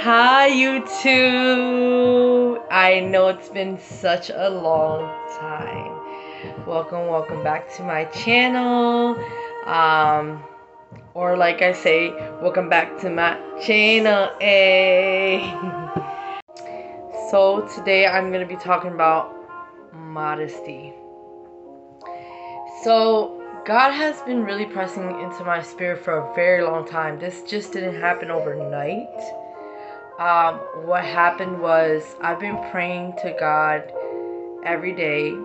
Hi YouTube! I know it's been such a long time. Welcome back to my channel. Or like I say, welcome back to my channel. So today I'm gonna be talking about modesty. So God has been really pressing into my spirit for a very long time. This just didn't happen overnight. What happened was I've been praying to God every day,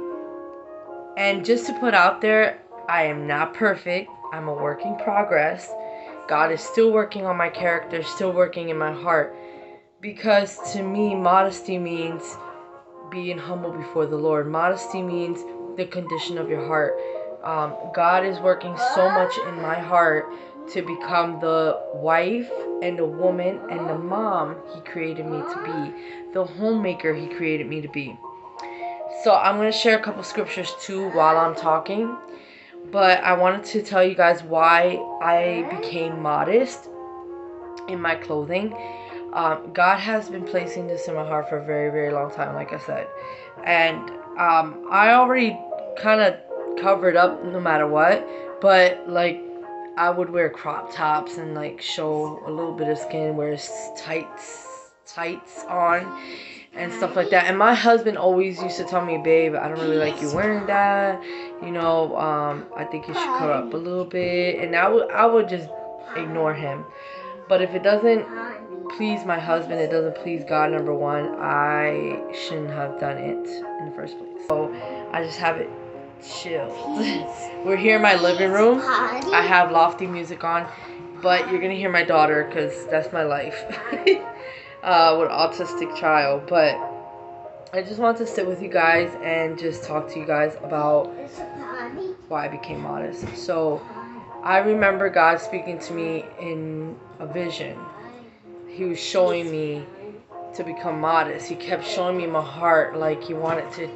and just to put out there, I am not perfect. I'm a work in progress. God is still working on my character, still working in my heart, because to me, modesty means being humble before the Lord. Modesty means the condition of your heart. God is working so much in my heart to become the wife and the woman and the mom He created me to be, the homemaker He created me to be. So I'm going to share a couple scriptures too while I'm talking, but I wanted to tell you guys why I became modest in my clothing. God has been placing this in my heart for a very, very long time, like I said. And I already kind of covered up no matter what, but like I would wear crop tops and like show a little bit of skin, wear tights on and stuff like that. And my husband always used to tell me, babe, I don't really like you wearing that, you know, I think you should cover up a little bit. And I would just ignore him. But if it doesn't please my husband, it doesn't please God, number one, I shouldn't have done it in the first place. So I just have it chilled. We're here in my living room. I have lofty music on, but you're gonna hear my daughter because that's my life. With an autistic child. But I just want to sit with you guys and just talk to you guys about why I became modest. So I remember God speaking to me in a vision. He was showing me to become modest. He kept showing me my heart, like He wanted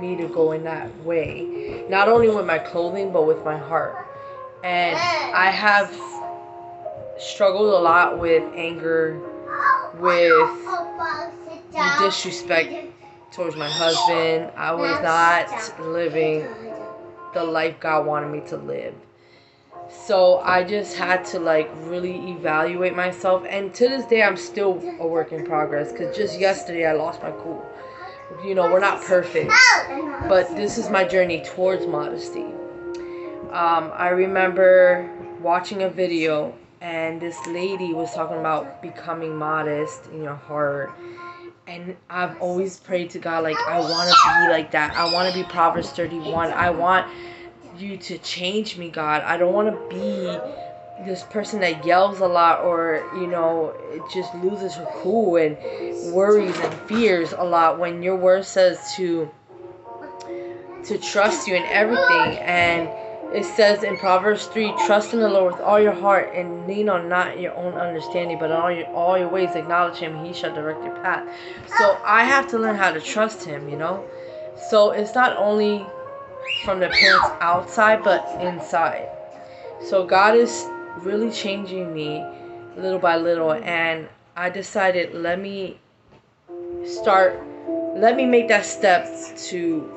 me to go in that way, not only with my clothing but with my heart. And I have struggled a lot with anger, with disrespect towards my husband. I was not living the life God wanted me to live. So I just had to like really evaluate myself, and to this day I'm still a work in progress, because just yesterday I lost my cool. You know, we're not perfect, but this is my journey towards modesty. I remember watching a video, and this lady was talking about becoming modest in your heart. And I've always prayed to God, like, I want to be like that. I want to be Proverbs 31. I want you to change me, God. I don't want to be this person that yells a lot, or, you know, it just loses her cool and worries and fears a lot, when your word says to trust you in everything. And it says in Proverbs 3, trust in the Lord with all your heart and lean on not your own understanding, but in all your ways acknowledge Him, He shall direct your path. So I have to learn how to trust Him, you know. So it's not only from the appearance outside, but inside. So God is really changing me little by little, and I decided, let me make that step to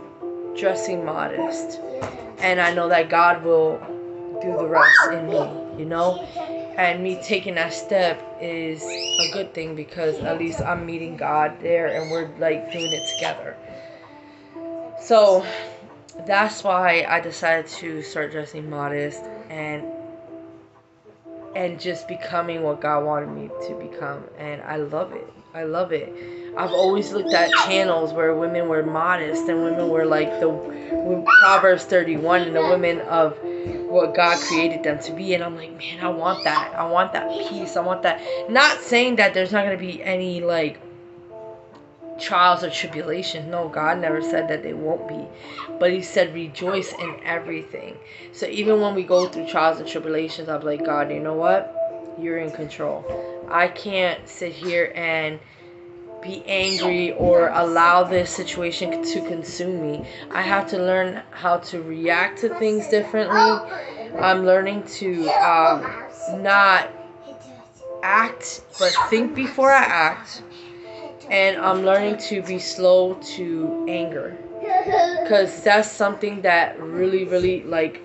dressing modest. And I know that God will do the rest in me, you know. And me taking that step is a good thing, because at least I'm meeting God there and we're like doing it together. So that's why I decided to start dressing modest and just becoming what God wanted me to become. And I love it. I love it. I've always looked at channels where women were modest and women were like the Proverbs 31 and the women of what God created them to be. And I'm like, man, I want that. I want that peace. I want that. Not saying that there's not going to be any like trials or tribulations. No, God never said that they won't be, but He said rejoice in everything. So even when we go through trials and tribulations, I'm like, God, you know what, You're in control. I can't sit here and be angry or allow this situation to consume me. I have to learn how to react to things differently. I'm learning to not act, but think before I act. And I'm learning to be slow to anger. Because that's something that really, really, like,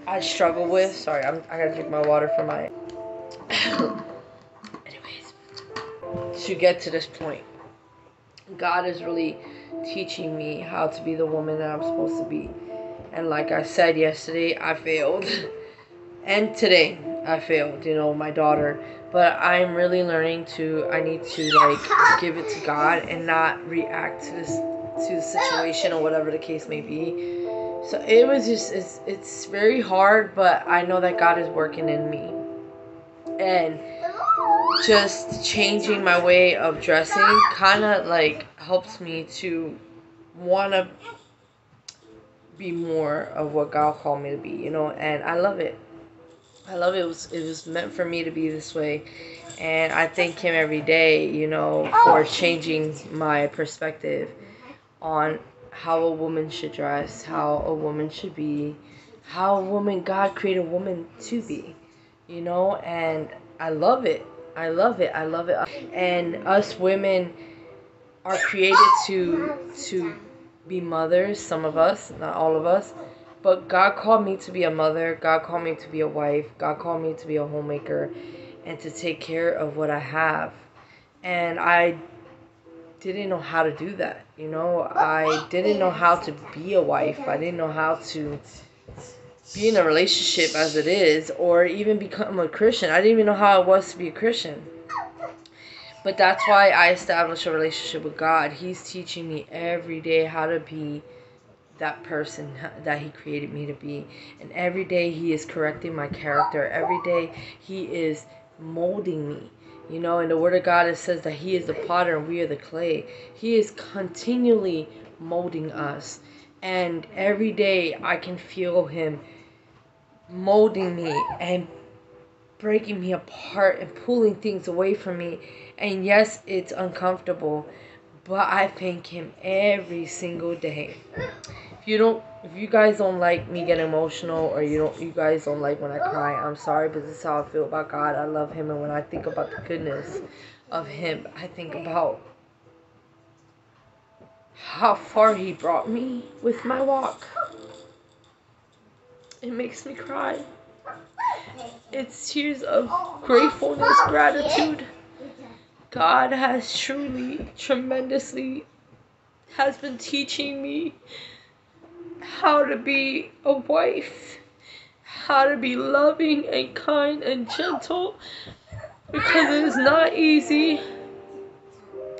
I struggle with. Sorry, I gotta drink my water for my... Anyways, to get to this point, God is really teaching me how to be the woman that I'm supposed to be. And like I said yesterday, I failed. And today, I failed, my daughter. But I'm really learning I need to, like, give it to God and not react to the situation or whatever the case may be. So it was just, it's very hard, but I know that God is working in me. And just changing my way of dressing kind of, like, helps me to want to be more of what God called me to be, and I love it. I love it. It was meant for me to be this way. And I thank Him every day, for changing my perspective on how a woman should dress, how a woman should be, how a woman God created a woman to be, and I love it. I love it. I love it. And us women are created to be mothers, some of us, not all of us. But God called me to be a mother. God called me to be a wife. God called me to be a homemaker and to take care of what I have. And I didn't know how to do that. I didn't know how to be a wife. I didn't know how to be in a relationship as it is, or even become a Christian. I didn't even know how it was to be a Christian. But that's why I established a relationship with God. He's teaching me every day how to be that person that He created me to be. And every day He is correcting my character. Every day He is molding me. In the Word of God it says that He is the potter and we are the clay. He is continually molding us. And every day I can feel Him molding me and breaking me apart and pulling things away from me. And yes, it's uncomfortable, but I thank Him every single day. If you guys don't like me getting emotional, or you guys don't like when I cry, I'm sorry, but this is how I feel about God. I love Him, and when I think about the goodness of Him, I think about how far He brought me with my walk. It makes me cry. It's tears of gratefulness, gratitude. God has truly, tremendously, has been teaching me how to be a wife, how to be loving and kind and gentle, because it is not easy.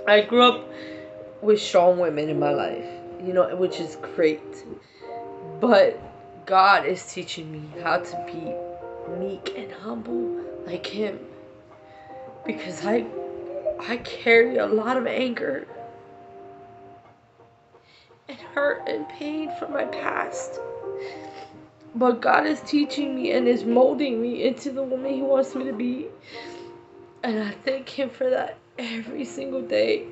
I grew up with strong women in my life, which is great. But God is teaching me how to be meek and humble like Him, because I carry a lot of anger and hurt and pain from my past. But God is teaching me and is molding me into the woman He wants me to be. And I thank Him for that every single day,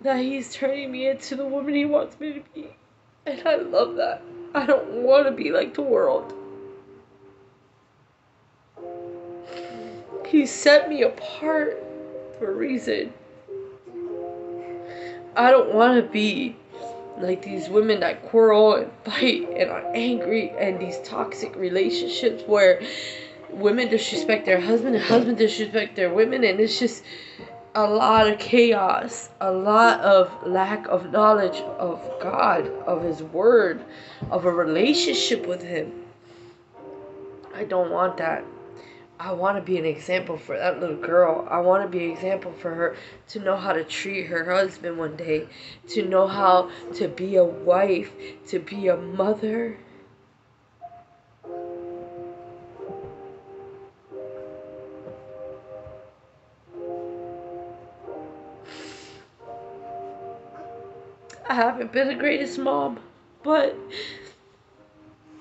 that He's turning me into the woman He wants me to be. And I love that. I don't want to be like the world. He set me apart for a reason. I don't want to be like these women that quarrel and fight and are angry, and these toxic relationships where women disrespect their husband and husband disrespect their women, and it's just a lot of chaos, a lot of lack of knowledge of God, of His Word, of a relationship with Him. I don't want that. I want to be an example for that little girl. I want to be an example for her to know how to treat her husband one day, to know how to be a wife, to be a mother. I haven't been the greatest mom, but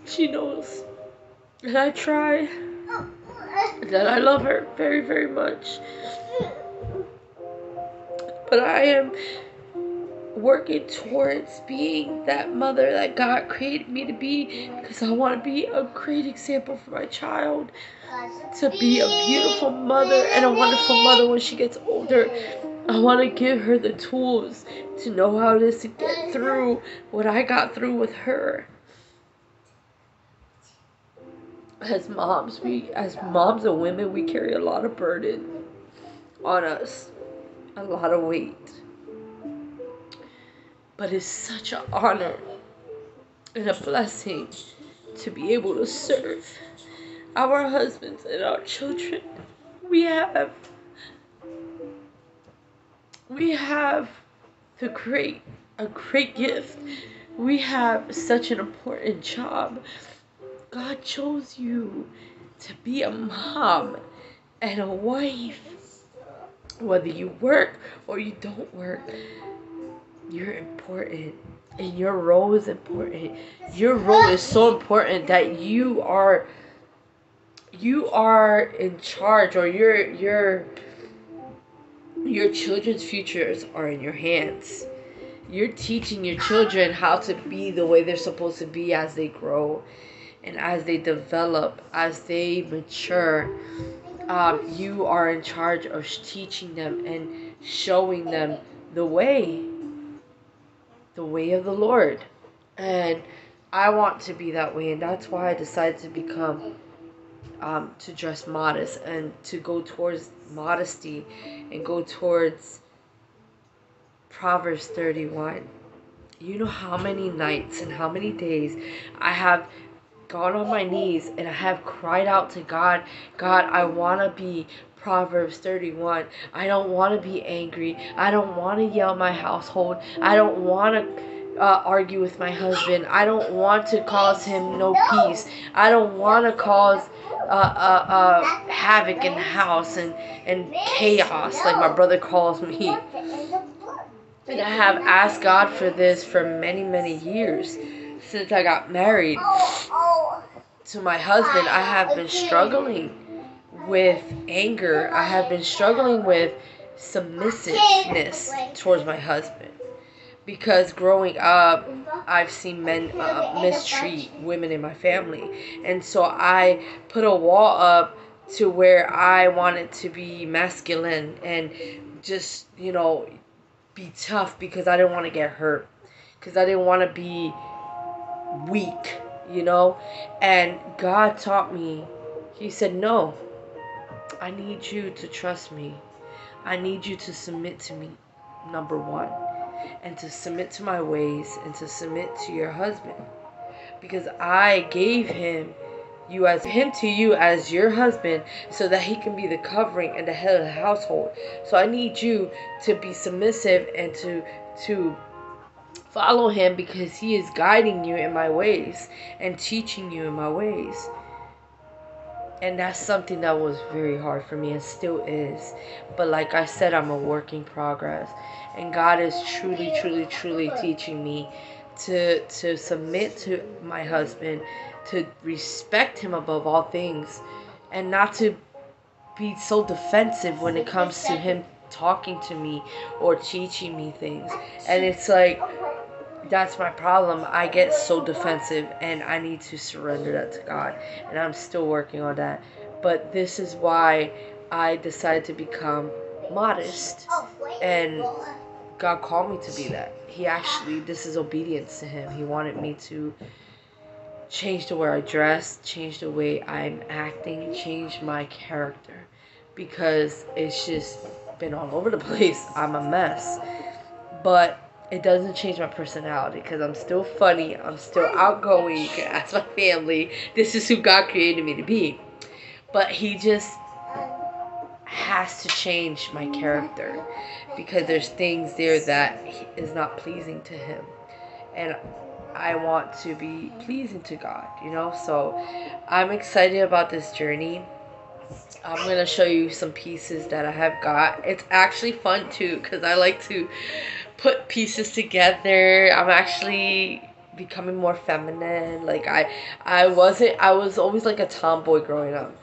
she knows that I try, that I love her very, very much. But I am working towards being that mother that God created me to be, because I want to be a great example for my child, to be a beautiful mother and a wonderful mother when she gets older. I want to give her the tools to know how it is to get through what I got through with her. As moms and women, we carry a lot of burden on us, a lot of weight. But it's such an honor and a blessing to be able to serve our husbands and our children. We have a great gift. We have such an important job. God chose you to be a mom and a wife. Whether you work or you don't work, you're important. And your role is important. Your role is so important that you are in charge, or your children's futures are in your hands. You're teaching your children how to be the way they're supposed to be as they grow and as they develop, as they mature. You are in charge of teaching them and showing them the way of the Lord. And I want to be that way, and that's why I decided to become to dress modest and to go towards modesty and go towards Proverbs 31. You know how many nights and how many days I have gone on my knees and I have cried out to God, God, I want to be Proverbs 31. I don't want to be angry. I don't want to yell my household. I don't want to argue with my husband. I don't want to cause him no peace. I don't want to cause havoc in the house and chaos, like my brother calls me. And I have asked God for this for many, many years. Since I got married to my husband, I have been struggling with anger. I have been struggling with submissiveness towards my husband. Because growing up, I've seen men mistreat women in my family. And so I put a wall up to where I wanted to be masculine and just, be tough, because I didn't want to get hurt. Because I didn't want to be weak, And God taught me. He said, no, I need you to trust me. I need you to submit to me, number one. And to submit to my ways, and to submit to your husband, because I gave him to you as your husband, so that he can be the covering and the head of the household. So I need you to be submissive and to follow him, because he is guiding you in my ways and teaching you in my ways. And that's something that was very hard for me and still is. But like I said, I'm a work in progress. And God is truly, truly, truly teaching me to submit to my husband, to respect him above all things, and not to be so defensive when it comes to him talking to me or teaching me things. And it's like, that's my problem. I get so defensive, and I need to surrender that to God. And I'm still working on that. But this is why I decided to become modest. And God called me to be that. This is obedience to him. He wanted me to change the way I dress, change the way I'm acting, change my character. Because it's just been all over the place. I'm a mess. But it doesn't change my personality, because I'm still funny. I'm still outgoing. You can ask my family. This is who God created me to be. But he just has to change my character, because there's things there that is not pleasing to him. And I want to be pleasing to God, So I'm excited about this journey. I'm going to show you some pieces that I have got. It's actually fun too, because I like to put pieces together. I'm actually becoming more feminine. Like I was always like a tomboy growing up,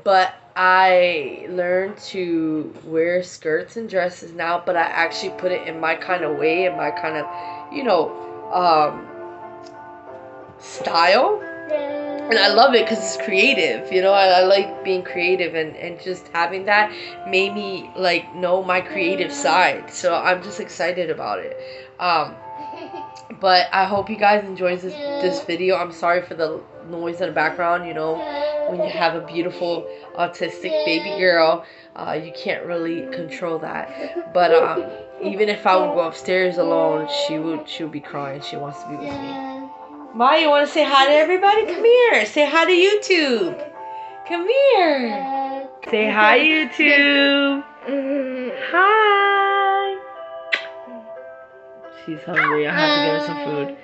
but I learned to wear skirts and dresses now, but I actually put it in my kind of way, in my kind of, you know, style. And I love it because it's creative, you know. I like being creative, and just having that made me like know my creative side. So I'm just excited about it. But I hope you guys enjoy this video. I'm sorry for the noise in the background. You know, when you have a beautiful autistic baby girl, you can't really control that. But even if I would go upstairs alone, she would be crying. She wants to be with me. Ma, you want to say hi to everybody? Come here. Say hi to YouTube. Come here. Say hi, YouTube. Hi. She's hungry. I have to give her some food.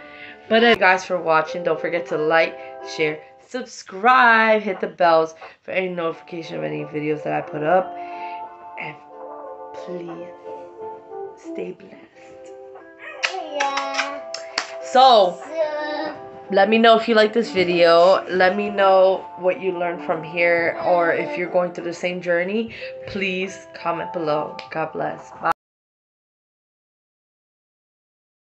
But thank you guys for watching. Don't forget to like, share, subscribe, hit the bells for any notification of any videos that I put up. And please stay blessed. Yeah. So, let me know if you like this video. Let me know what you learned from here, or if you're going through the same journey. Please comment below. God bless. Bye.